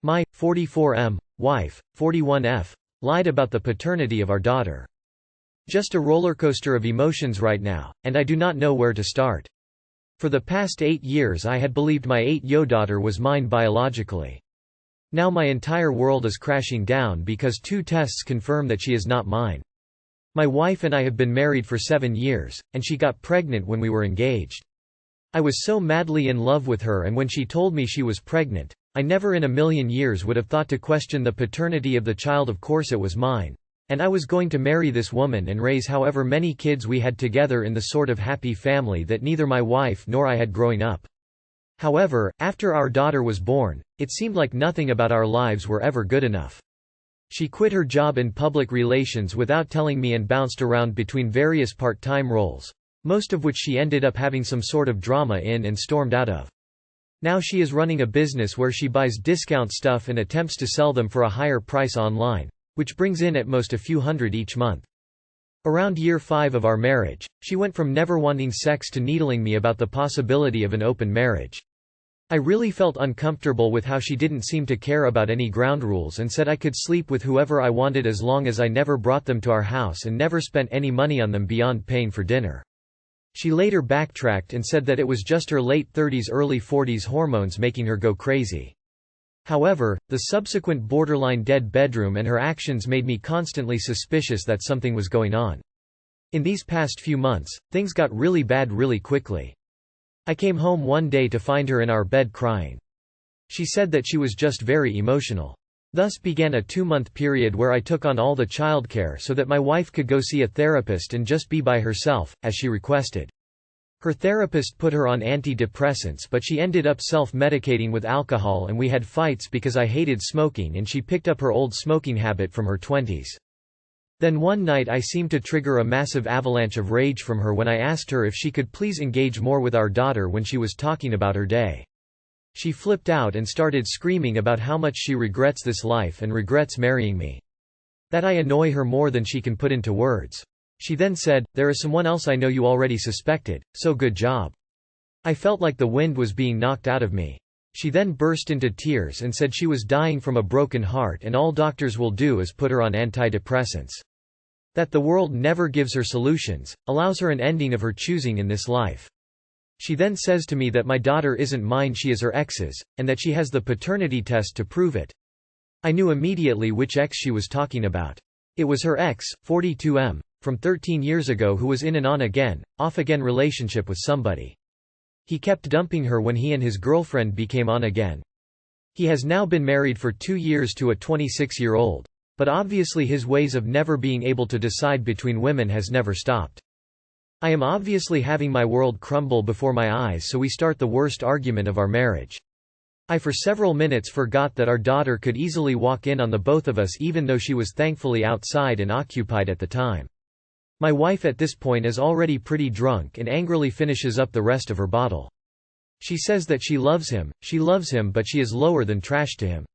My 44M wife, 41F, lied about the paternity of our daughter. Just a rollercoaster of emotions right now, and I do not know where to start. For the past 8 years I had believed my 8-year-old daughter was mine biologically. Now my entire world is crashing down because 2 tests confirm that she is not mine. My wife and I have been married for 7 years, and she got pregnant when we were engaged. I was so madly in love with her, and when she told me she was pregnant, I never in a million years would have thought to question the paternity of the child. Of course it was mine. And I was going to marry this woman and raise however many kids we had together in the sort of happy family that neither my wife nor I had growing up. However, after our daughter was born, it seemed like nothing about our lives were ever good enough. She quit her job in public relations without telling me and bounced around between various part-time roles, most of which she ended up having some sort of drama in and stormed out of. Now she is running a business where she buys discount stuff and attempts to sell them for a higher price online, which brings in at most a few hundred each month. Around year 5 of our marriage, she went from never wanting sex to needling me about the possibility of an open marriage. I really felt uncomfortable with how she didn't seem to care about any ground rules and said I could sleep with whoever I wanted as long as I never brought them to our house and never spent any money on them beyond paying for dinner. She later backtracked and said that it was just her late 30s early 40s hormones making her go crazy. However, the subsequent borderline dead bedroom and her actions made me constantly suspicious that something was going on. In these past few months, things got really bad really quickly. I came home one day to find her in our bed crying. She said that she was just very emotional. Thus began a 2-month period where I took on all the childcare so that my wife could go see a therapist and just be by herself, as she requested. Her therapist put her on antidepressants, but she ended up self-medicating with alcohol, and we had fights because I hated smoking and she picked up her old smoking habit from her 20s. Then one night I seemed to trigger a massive avalanche of rage from her when I asked her if she could please engage more with our daughter when she was talking about her day. She flipped out and started screaming about how much she regrets this life and regrets marrying me. That I annoy her more than she can put into words. She then said, "There is someone else I know you already suspected, so good job." I felt like the wind was being knocked out of me. She then burst into tears and said she was dying from a broken heart and all doctors will do is put her on antidepressants. That the world never gives her solutions, allows her an ending of her choosing in this life. She then says to me that my daughter isn't mine, she is her ex's, and that she has the paternity test to prove it. I knew immediately which ex she was talking about. It was her ex, 42M. From 13 years ago, who was in an on-again, off-again relationship with somebody. He kept dumping her when he and his girlfriend became on-again. He has now been married for 2 years to a 26-year-old. But obviously his ways of never being able to decide between women has never stopped. I am obviously having my world crumble before my eyes, so we start the worst argument of our marriage. I for several minutes forgot that our daughter could easily walk in on the both of us even though she was thankfully outside and occupied at the time. My wife at this point is already pretty drunk and angrily finishes up the rest of her bottle. She says that she loves him, but she is lower than trash to him.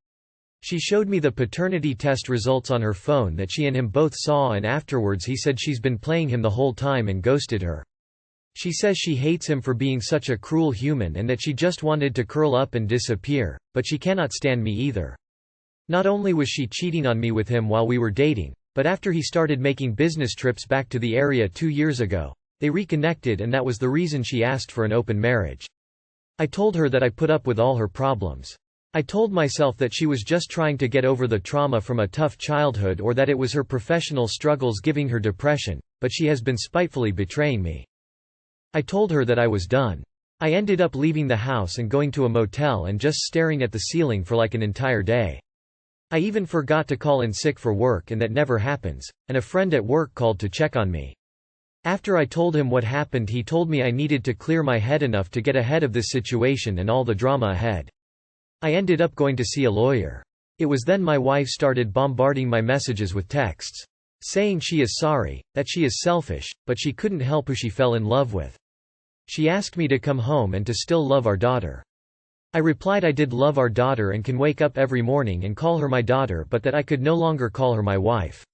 She showed me the paternity test results on her phone that she and him both saw, and afterwards he said she's been playing him the whole time and ghosted her. She says she hates him for being such a cruel human and that she just wanted to curl up and disappear, but she cannot stand me either. Not only was she cheating on me with him while we were dating, but after he started making business trips back to the area 2 years ago, they reconnected, and that was the reason she asked for an open marriage. I told her that I put up with all her problems. I told myself that she was just trying to get over the trauma from a tough childhood, or that it was her professional struggles giving her depression, but she has been spitefully betraying me. I told her that I was done. I ended up leaving the house and going to a motel and just staring at the ceiling for like an entire day. I even forgot to call in sick for work, and that never happens, and a friend at work called to check on me. After I told him what happened, he told me I needed to clear my head enough to get ahead of this situation and all the drama ahead. I ended up going to see a lawyer. It was then my wife started bombarding my messages with texts, saying she is sorry, that she is selfish, but she couldn't help who she fell in love with. She asked me to come home and to still love our daughter. I replied I did love our daughter and can wake up every morning and call her my daughter, but that I could no longer call her my wife.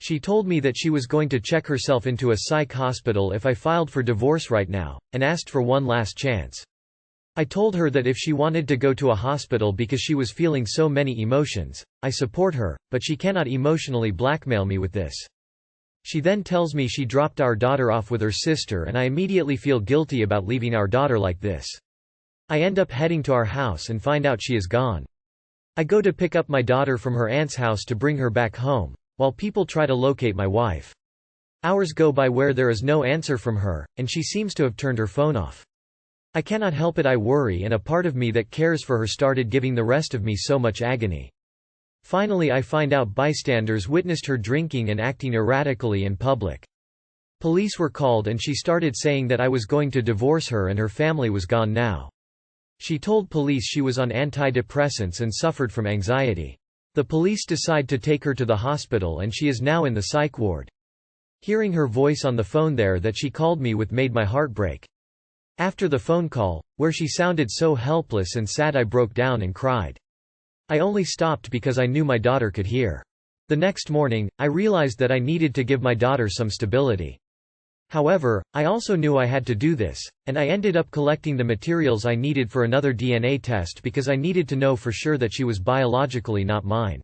She told me that she was going to check herself into a psych hospital if I filed for divorce right now, and asked for one last chance. I told her that if she wanted to go to a hospital because she was feeling so many emotions, I support her, but she cannot emotionally blackmail me with this. She then tells me she dropped our daughter off with her sister and I immediately feel guilty about leaving our daughter like this. I end up heading to our house and find out she is gone. I go to pick up my daughter from her aunt's house to bring her back home, while people try to locate my wife. Hours go by where there is no answer from her, and she seems to have turned her phone off. I cannot help it, I worry, and a part of me that cares for her started giving the rest of me so much agony. Finally I find out bystanders witnessed her drinking and acting erratically in public. Police were called and she started saying that I was going to divorce her and her family was gone now. She told police she was on antidepressants and suffered from anxiety. The police decide to take her to the hospital and she is now in the psych ward. Hearing her voice on the phone there that she called me with made my heart break. After the phone call, where she sounded so helpless and sad, I broke down and cried. I only stopped because I knew my daughter could hear. The next morning, I realized that I needed to give my daughter some stability. However, I also knew I had to do this, and I ended up collecting the materials I needed for another DNA test because I needed to know for sure that she was biologically not mine.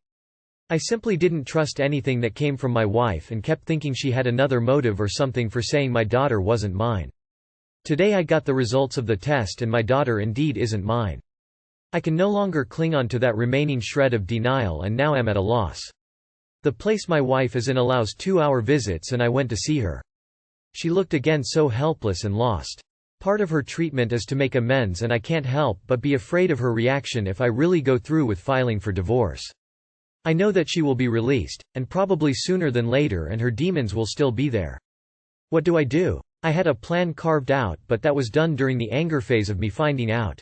I simply didn't trust anything that came from my wife and kept thinking she had another motive or something for saying my daughter wasn't mine. Today I got the results of the test and my daughter indeed isn't mine. I can no longer cling on to that remaining shred of denial and now am at a loss. The place my wife is in allows 2-hour visits and I went to see her. She looked again so helpless and lost. Part of her treatment is to make amends and I can't help but be afraid of her reaction if I really go through with filing for divorce. I know that she will be released, and probably sooner than later, and her demons will still be there. What do I do? I had a plan carved out, but that was done during the anger phase of me finding out.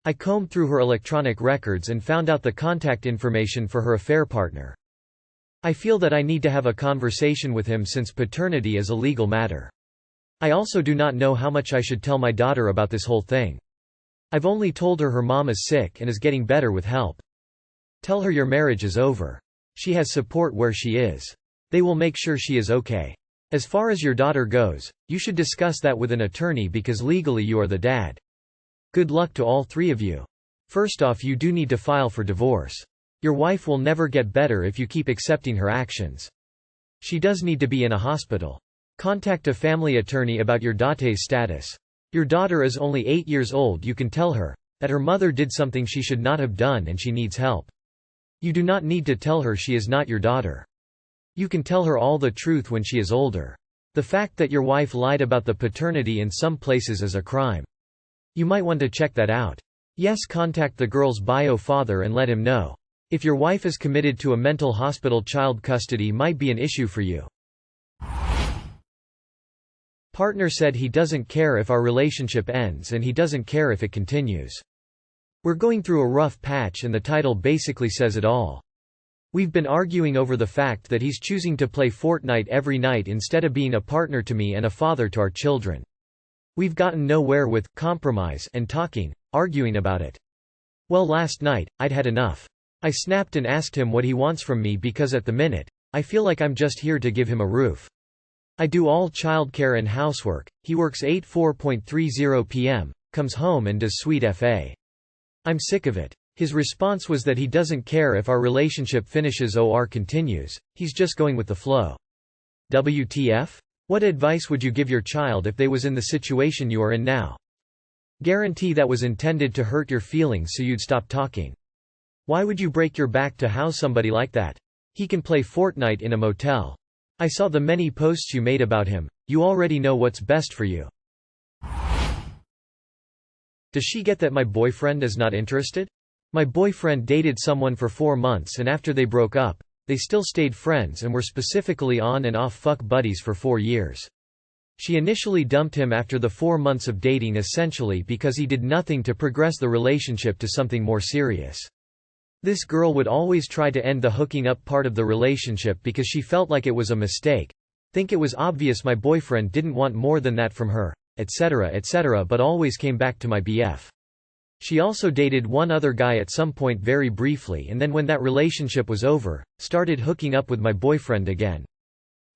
I combed through her electronic records and found out the contact information for her affair partner. I feel that I need to have a conversation with him since paternity is a legal matter. I also do not know how much I should tell my daughter about this whole thing. I've only told her her mom is sick and is getting better with help. Tell her your marriage is over. She has support where she is. They will make sure she is okay. As far as your daughter goes, you should discuss that with an attorney because legally you are the dad. Good luck to all three of you. First off, you do need to file for divorce. Your wife will never get better if you keep accepting her actions. She does need to be in a hospital. Contact a family attorney about your daughter's status. Your daughter is only 8 years old. You can tell her that her mother did something she should not have done and she needs help. You do not need to tell her she is not your daughter. You can tell her all the truth when she is older. The fact that your wife lied about the paternity in some places is a crime. You might want to check that out. Yes, contact the girl's bio father and let him know. If your wife is committed to a mental hospital, child custody might be an issue for you. Partner said he doesn't care if our relationship ends and he doesn't care if it continues. We're going through a rough patch and the title basically says it all. We've been arguing over the fact that he's choosing to play Fortnite every night instead of being a partner to me and a father to our children. We've gotten nowhere with compromise and talking, arguing about it. Well, last night, I'd had enough. I snapped and asked him what he wants from me because at the minute, I feel like I'm just here to give him a roof. I do all childcare and housework, he works 4:30 p.m., comes home and does sweet FA. I'm sick of it. His response was that he doesn't care if our relationship finishes or continues, he's just going with the flow. WTF? What advice would you give your child if they was in the situation you are in now? Guarantee that was intended to hurt your feelings so you'd stop talking. Why would you break your back to house somebody like that? He can play Fortnite in a motel. I saw the many posts you made about him, you already know what's best for you. Does she get that my boyfriend is not interested? My boyfriend dated someone for 4 months and after they broke up, they still stayed friends and were specifically on and off fuck buddies for 4 years. She initially dumped him after the 4 months of dating essentially because he did nothing to progress the relationship to something more serious. This girl would always try to end the hooking up part of the relationship because she felt like it was a mistake. Think it was obvious my boyfriend didn't want more than that from her, etc., but always came back to my BF. She also dated one other guy at some point very briefly and then when that relationship was over, started hooking up with my boyfriend again.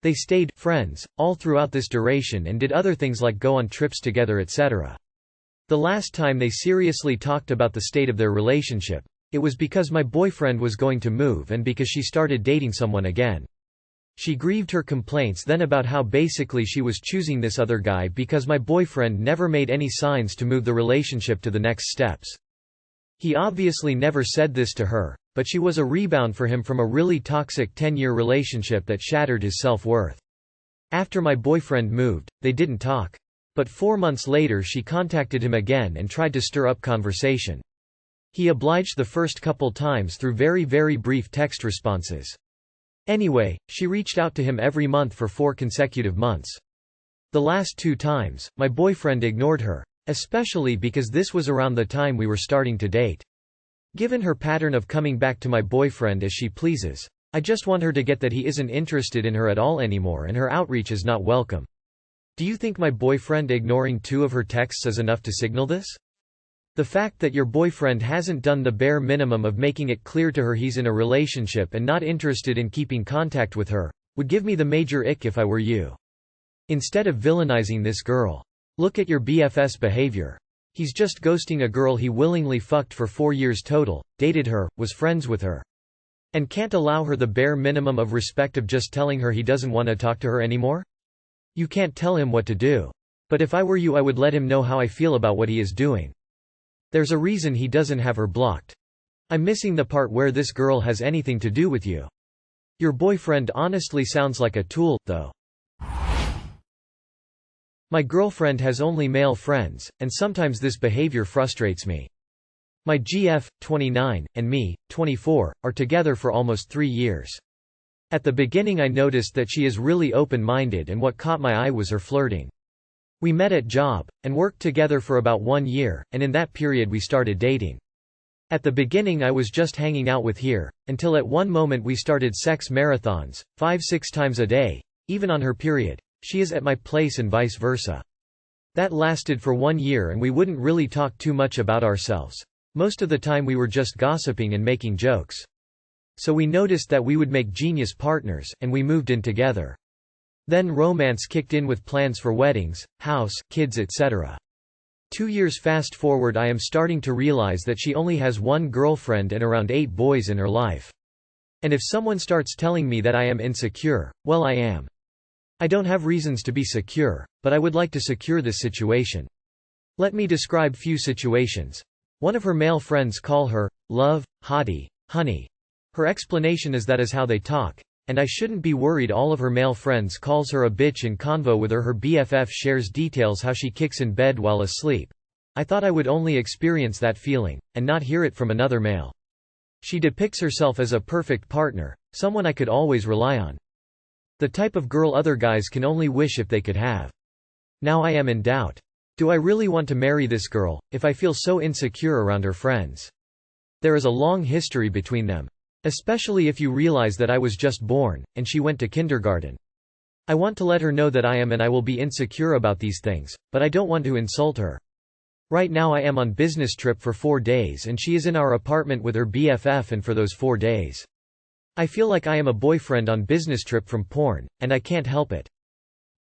They stayed friends all throughout this duration and did other things like go on trips together, etc. The last time they seriously talked about the state of their relationship, it was because my boyfriend was going to move and because she started dating someone again. She grieved her complaints then about how basically she was choosing this other guy because my boyfriend never made any signs to move the relationship to the next steps. He obviously never said this to her, but she was a rebound for him from a really toxic 10-year relationship that shattered his self-worth. After my boyfriend moved, they didn't talk. But 4 months later she contacted him again and tried to stir up conversation. He obliged the first couple times through very brief text responses. Anyway, she reached out to him every month for 4 consecutive months. The last 2 times, my boyfriend ignored her, especially because this was around the time we were starting to date. Given her pattern of coming back to my boyfriend as she pleases, I just want her to get that he isn't interested in her at all anymore and her outreach is not welcome. Do you think my boyfriend ignoring 2 of her texts is enough to signal this? The fact that your boyfriend hasn't done the bare minimum of making it clear to her he's in a relationship and not interested in keeping contact with her, would give me the major ick if I were you. Instead of villainizing this girl, look at your BFF's behavior. He's just ghosting a girl he willingly fucked for 4 years total, dated her, was friends with her. And can't allow her the bare minimum of respect of just telling her he doesn't want to talk to her anymore? You can't tell him what to do. But if I were you I would let him know how I feel about what he is doing. There's a reason he doesn't have her blocked. I'm missing the part where this girl has anything to do with you. Your boyfriend honestly sounds like a tool, though. My girlfriend has only male friends, and sometimes this behavior frustrates me. My GF, 29, and me, 24, are together for almost 3 years. At the beginning I noticed that she is really open-minded and what caught my eye was her flirting. We met at job, and worked together for about 1 year, and in that period we started dating. At the beginning I was just hanging out with her, until at one moment we started sex marathons, 5-6 times a day, even on her period. She is at my place and vice versa. That lasted for 1 year and we wouldn't really talk too much about ourselves. Most of the time we were just gossiping and making jokes. So we noticed that we would make genius partners, and we moved in together. Then romance kicked in with plans for weddings, house, kids etc. 2 years fast forward I am starting to realize that she only has 1 girlfriend and around 8 boys in her life. And if someone starts telling me that I am insecure, well I am. I don't have reasons to be secure, but I would like to secure this situation. Let me describe few situations. One of her male friends call her, love, hottie, honey. Her explanation is that is how they talk, and I shouldn't be worried all of her male friends calls her a bitch in convo with her BFF shares details how she kicks in bed while asleep. I thought I would only experience that feeling, and not hear it from another male. She depicts herself as a perfect partner, someone I could always rely on. The type of girl other guys can only wish if they could have. Now I am in doubt. Do I really want to marry this girl, if I feel so insecure around her friends? There is a long history between them. Especially if you realize that I was just born, and she went to kindergarten. I want to let her know that I am and I will be insecure about these things, but I don't want to insult her. Right now I am on business trip for 4 days and she is in our apartment with her BFF and for those 4 days. I feel like I am a boyfriend on business trip from porn, and I can't help it.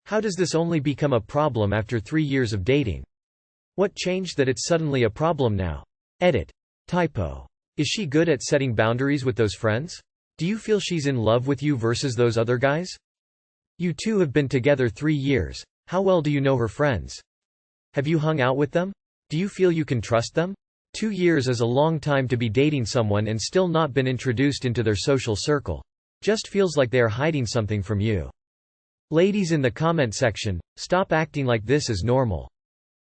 How does this only become a problem after 3 years of dating? What changed that it's suddenly a problem now? Edit. Typo. Is she good at setting boundaries with those friends? Do you feel she's in love with you versus those other guys? You two have been together 3 years. How well do you know her friends? Have you hung out with them? Do you feel you can trust them? 2 years is a long time to be dating someone and still not been introduced into their social circle. Just feels like they are hiding something from you. Ladies in the comment section, stop acting like this is normal.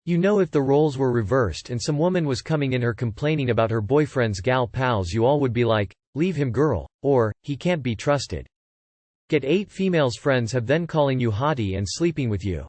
You know, if the roles were reversed and some woman was coming in her complaining about her boyfriend's gal pals, you all would be like, leave him girl, or, he can't be trusted. Get 8 females friends have then calling you hottie and sleeping with you.